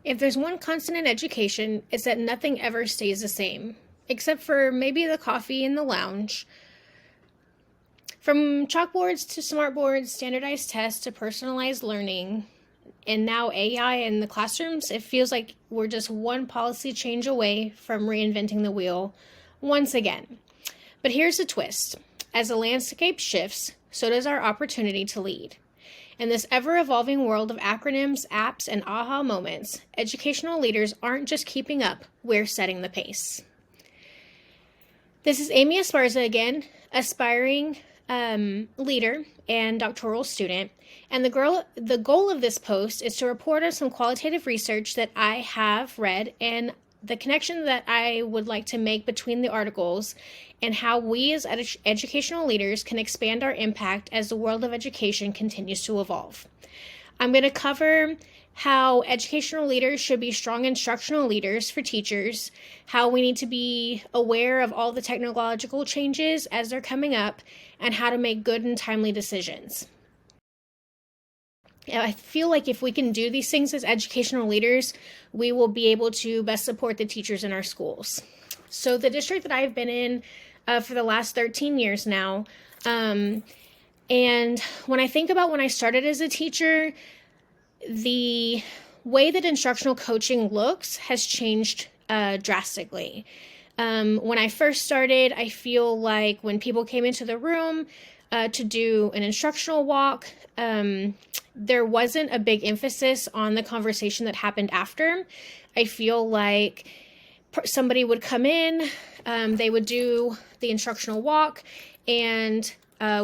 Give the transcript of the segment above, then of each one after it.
If there's one constant in education, it's that nothing ever stays the same, except for maybe the coffee in the lounge. From chalkboards to smartboards, standardized tests to personalized learning, and now AI in the classrooms, it feels like we're just one policy change away from reinventing the wheel once again. But here's the twist. As the landscape shifts, so does our opportunity to lead. In this ever-evolving world of acronyms, apps, and aha moments, educational leaders aren't just keeping up, we're setting the pace. This is Amy Esparza again, aspiring leader and doctoral student. And the goal of this post is to report on some qualitative research that I have read and the connection that I would like to make between the articles and how we as educational leaders can expand our impact as the world of education continues to evolve. I'm going to cover how educational leaders should be strong instructional leaders for teachers, how we need to be aware of all the technological changes as they're coming up, and how to make good and timely decisions. I feel like if we can do these things as educational leaders, we will be able to best support the teachers in our schools. So the district that I've been in for the last 13 years now, and when I think about when I started as a teacher, the way that instructional coaching looks has changed drastically. When I first started, I feel like when people came into the room to do an instructional walk, there wasn't a big emphasis on the conversation that happened after. I feel like somebody would come in, they would do the instructional walk, and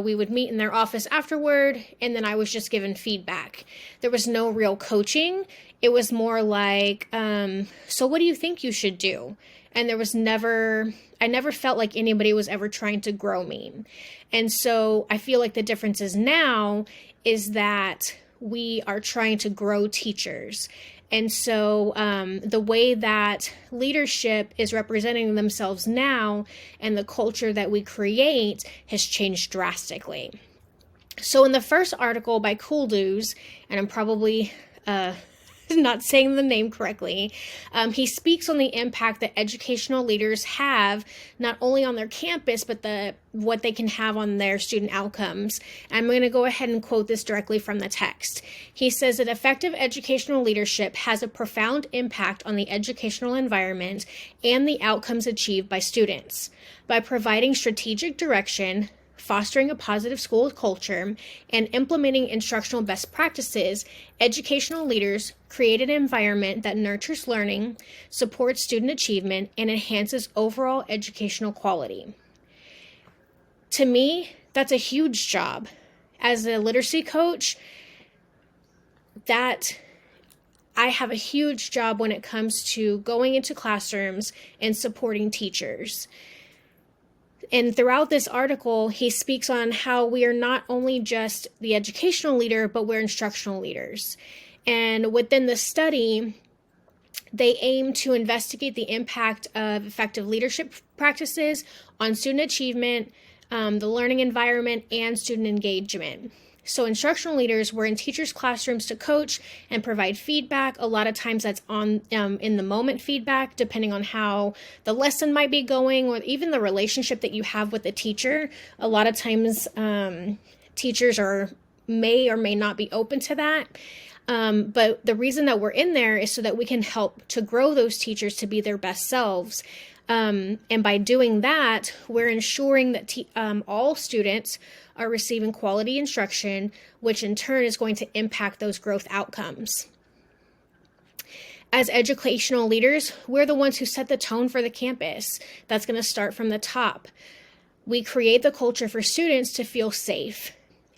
we would meet in their office afterward, and then I was just given feedback. There was no real coaching. It was more like, so what do you think you should do? And I never felt like anybody was ever trying to grow me. And so I feel like the difference is now is that we are trying to grow teachers. And so the way that leadership is representing themselves now and the culture that we create has changed drastically. So in the first article by Cooldoos, and I'm probably not saying the name correctly, he speaks on the impact that educational leaders have not only on their campus, but what they can have on their student outcomes. I'm going to go ahead and quote this directly from the text. He says that effective educational leadership has a profound impact on the educational environment and the outcomes achieved by students. By providing strategic direction, fostering a positive school culture, and implementing instructional best practices, educational leaders create an environment that nurtures learning, supports student achievement, and enhances overall educational quality. To me, that's a huge job. As a literacy coach, that I have a huge job when it comes to going into classrooms and supporting teachers. And throughout this article, he speaks on how we are not only just the educational leader, but we're instructional leaders. And within the study, they aim to investigate the impact of effective leadership practices on student achievement, the learning environment, and student engagement. So instructional leaders were in teachers' classrooms to coach and provide feedback. A lot of times that's on in the moment feedback, depending on how the lesson might be going or even the relationship that you have with the teacher. A lot of times teachers may or may not be open to that. But the reason that we're in there is so that we can help to grow those teachers to be their best selves. And by doing that, we're ensuring that all students are receiving quality instruction, which in turn is going to impact those growth outcomes. As educational leaders, we're the ones who set the tone for the campus. That's going to start from the top. We create the culture for students to feel safe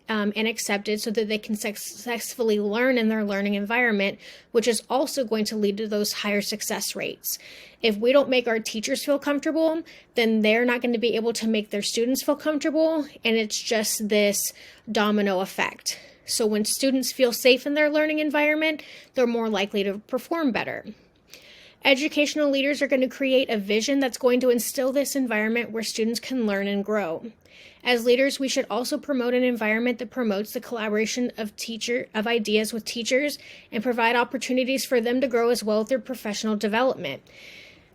and accepted so that they can successfully learn in their learning environment, which is also going to lead to those higher success rates. If we don't make our teachers feel comfortable, then they're not going to be able to make their students feel comfortable, and it's just this domino effect. So when students feel safe in their learning environment, they're more likely to perform better. Educational leaders are going to create a vision that's going to instill this environment where students can learn and grow. As leaders, we should also promote an environment that promotes the collaboration of ideas with teachers and provide opportunities for them to grow as well through professional development.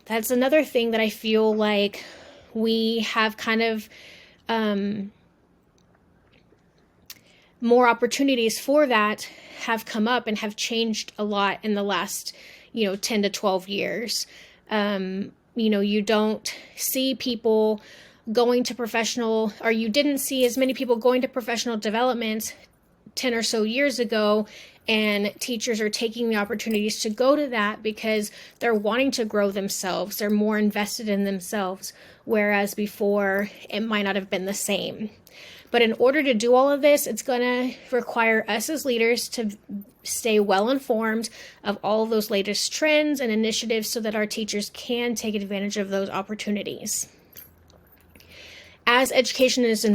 That's another thing that I feel like we have kind of more opportunities for that have come up and have changed a lot in the last 10 to 12 years. You don't see people going to professional, or you didn't see as many people going to professional development 10 or so years ago, and teachers are taking the opportunities to go to that because they're wanting to grow themselves. They're more invested in themselves, whereas before it might not have been the same. But in order to do all of this, it's going to require us as leaders to stay well informed of all of those latest trends and initiatives so that our teachers can take advantage of those opportunities. As education is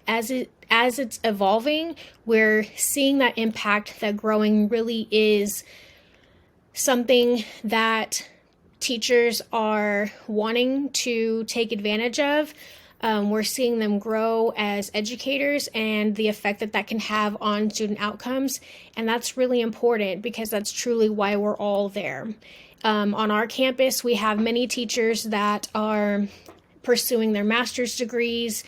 as it's evolving, we're seeing that impact that growing really is something that teachers are wanting to take advantage of. We're seeing them grow as educators and the effect that can have on student outcomes. And that's really important because that's truly why we're all there. On our campus, we have many teachers that are pursuing their master's degrees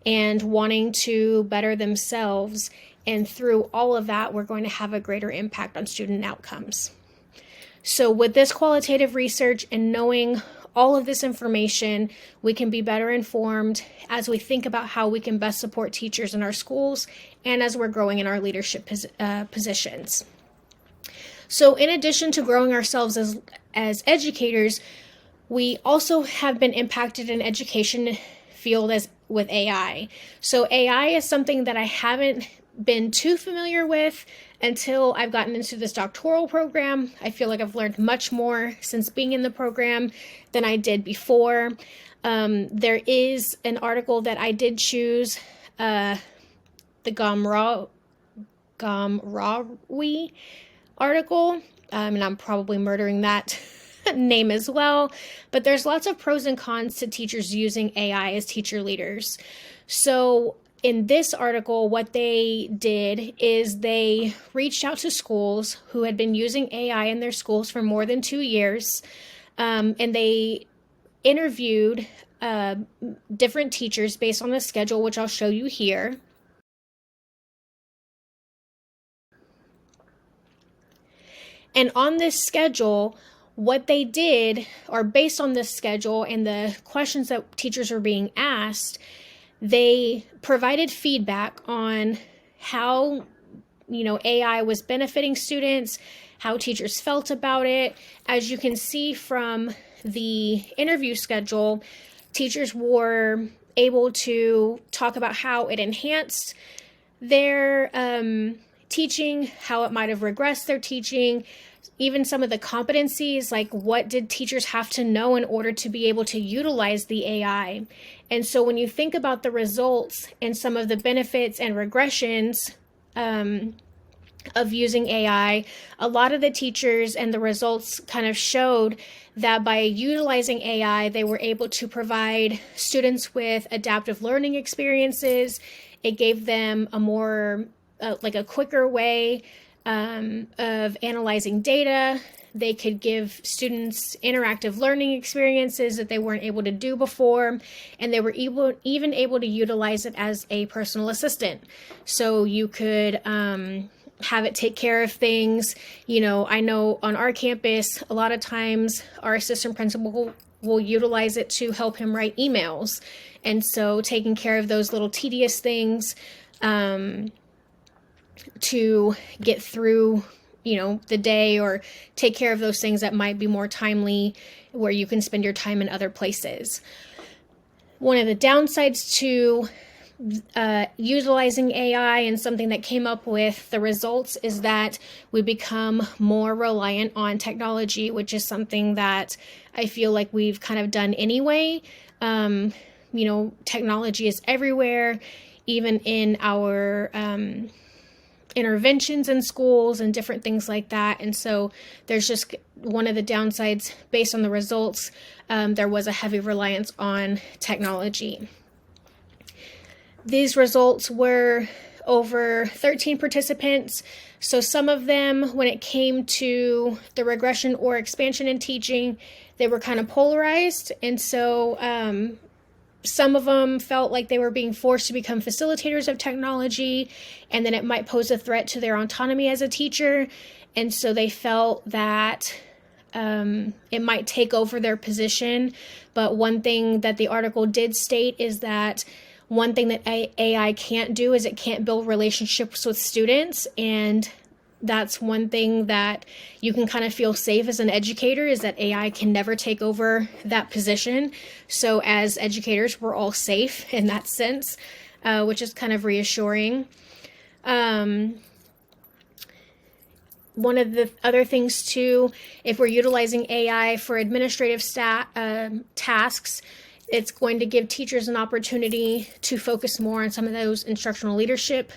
and wanting to better themselves. And through all of that, we're going to have a greater impact on student outcomes. So with this qualitative research and knowing all of this information, we can be better informed as we think about how we can best support teachers in our schools and as we're growing in our leadership positions. So in addition to growing ourselves as educators, we also have been impacted in education field with AI. So AI is something that I haven't been too familiar with until I've gotten into this doctoral program. I feel like I've learned much more since being in the program than I did before. There is an article that I did choose, the Gomrawi article, and I'm probably murdering that name as well, but there's lots of pros and cons to teachers using AI as teacher leaders. So in this article, what they did is they reached out to schools who had been using AI in their schools for more than 2 years, and they interviewed different teachers based on the schedule, which I'll show you here. And on this schedule, what they did, or based on this schedule and the questions that teachers were being asked, they provided feedback on how, AI was benefiting students, how teachers felt about it. As you can see from the interview schedule, teachers were able to talk about how it enhanced their teaching, how it might have regressed their teaching, even some of the competencies, like what did teachers have to know in order to be able to utilize the AI. And so when you think about the results and some of the benefits and regressions of using AI, a lot of the teachers and the results kind of showed that by utilizing AI, they were able to provide students with adaptive learning experiences. It gave them a more, a quicker way of analyzing data. They could give students interactive learning experiences that they weren't able to do before, and they were even able to utilize it as a personal assistant. So you could have it take care of things. I know on our campus, a lot of times our assistant principal will utilize it to help him write emails. And so taking care of those little tedious things to get through, the day, or take care of those things that might be more timely where you can spend your time in other places. One of the downsides to utilizing AI, and something that came up with the results, is that we become more reliant on technology, which is something that I feel like we've kind of done anyway. Technology is everywhere, even in our interventions in schools and different things like that. And so there's just one of the downsides based on the results. There was a heavy reliance on technology. These results were over 13 participants. So some of them, when it came to the regression or expansion in teaching, they were kind of polarized. And so some of them felt like they were being forced to become facilitators of technology, and then it might pose a threat to their autonomy as a teacher. And so they felt that it might take over their position. But one thing that the article did state is that one thing that AI can't do is it can't build relationships with students. And that's one thing that you can kind of feel safe as an educator, is that AI can never take over that position. So as educators, we're all safe in that sense, which is kind of reassuring. One of the other things too, if we're utilizing AI for administrative tasks, it's going to give teachers an opportunity to focus more on some of those instructional leadership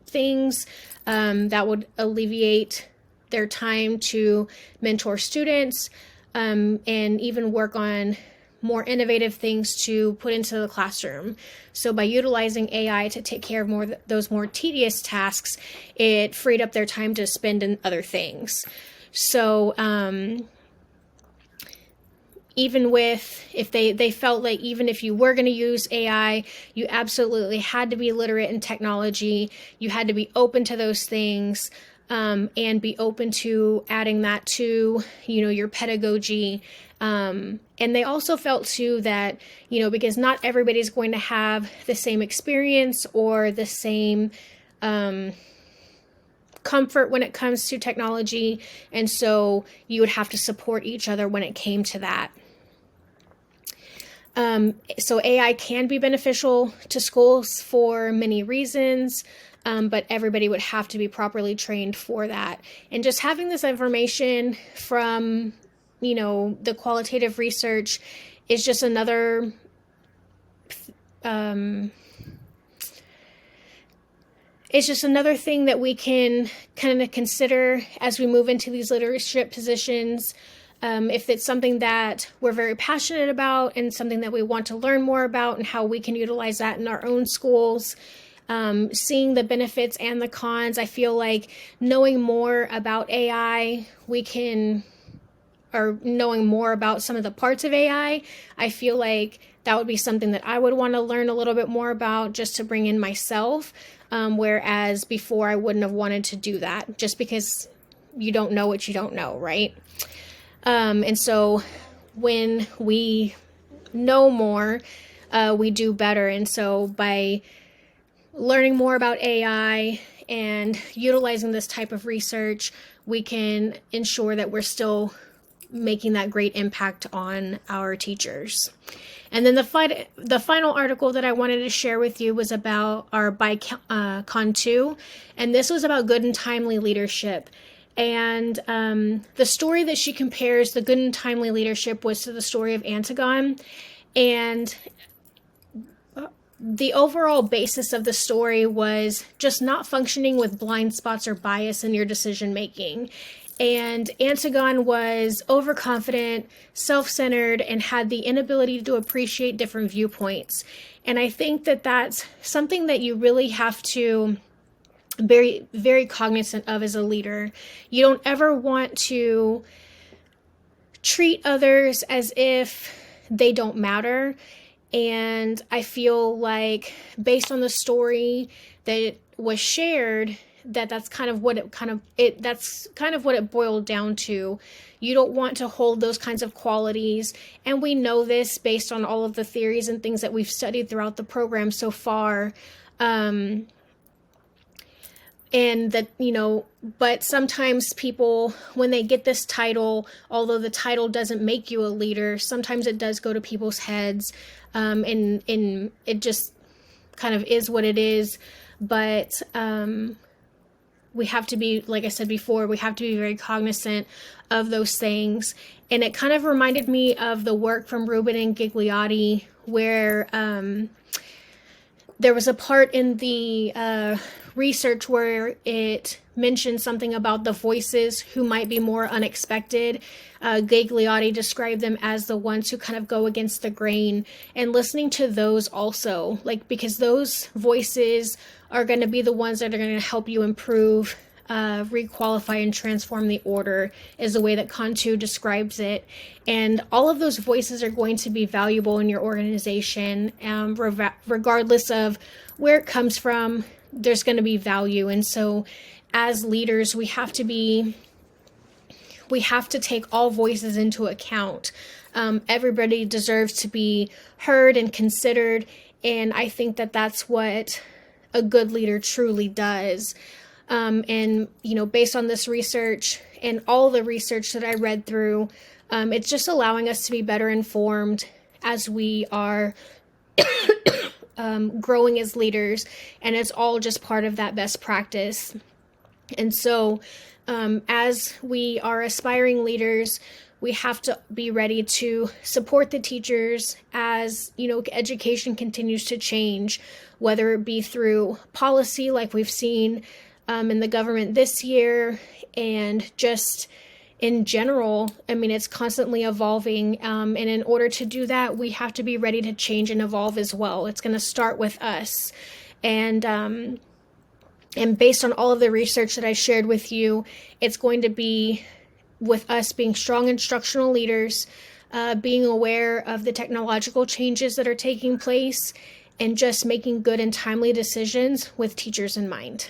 things. That would alleviate their time to mentor students, and even work on more innovative things to put into the classroom. So by utilizing AI to take care of those more tedious tasks, it freed up their time to spend in other things. So even with, if they felt like even if you were going to use AI, you absolutely had to be literate in technology. You had to be open to those things, and be open to adding that to, your pedagogy. And they also felt too that, because not everybody's going to have the same experience or the same comfort when it comes to technology. And so you would have to support each other when it came to that. So AI can be beneficial to schools for many reasons, but everybody would have to be properly trained for that. And just having this information from, the qualitative research is just another it's just another thing that we can kind of consider as we move into these leadership positions. If it's something that we're very passionate about and something that we want to learn more about and how we can utilize that in our own schools, seeing the benefits and the cons, I feel like knowing more about AI, or knowing more about some of the parts of AI, I feel like that would be something that I would want to learn a little bit more about just to bring in myself. Whereas before I wouldn't have wanted to do that, just because you don't know what you don't know, right? And so when we know more, we do better. And so by learning more about AI and utilizing this type of research, we can ensure that we're still making that great impact on our teachers. And then the final article that I wanted to share with you was about our BICON 2, and this was about good and timely leadership. And the story that she compares the good and timely leadership was to the story of Antigone. And the overall basis of the story was just not functioning with blind spots or bias in your decision making. And Antigone was overconfident, self-centered, and had the inability to appreciate different viewpoints. And I think that that's something that you really have to very, very cognizant of as a leader. You don't ever want to treat others as if they don't matter. And I feel like based on the story that was shared, that's kind of what it boiled down to. You don't want to hold those kinds of qualities. And we know this based on all of the theories and things that we've studied throughout the program so far. And that, but sometimes people, when they get this title, although the title doesn't make you a leader, sometimes it does go to people's heads. And it just kind of is what it is. But, we have to be, like I said before, we have to be very cognizant of those things. And it kind of reminded me of the work from Rubin and Gigliotti, where there was a part in the research where it mentioned something about the voices who might be more unexpected. Gagliotti described them as the ones who kind of go against the grain, and listening to those also, like, because those voices are going to be the ones that are going to help you improve, requalify, and transform the order, is the way that Cantu describes it. And all of those voices are going to be valuable in your organization, regardless of where it comes from. There's going to be value. And so as leaders, we have to take all voices into account. Everybody deserves to be heard and considered, and I think that that's what a good leader truly does. And, based on this research and all the research that I read through, it's just allowing us to be better informed as we are growing as leaders, and it's all just part of that best practice. And so as we are aspiring leaders, we have to be ready to support the teachers as, education continues to change, whether it be through policy like we've seen in the government this year, and just in general. I mean, it's constantly evolving, and in order to do that, we have to be ready to change and evolve as well. It's going to start with us. And based on all of the research that I shared with you, it's going to be with us being strong instructional leaders, being aware of the technological changes that are taking place, and just making good and timely decisions with teachers in mind.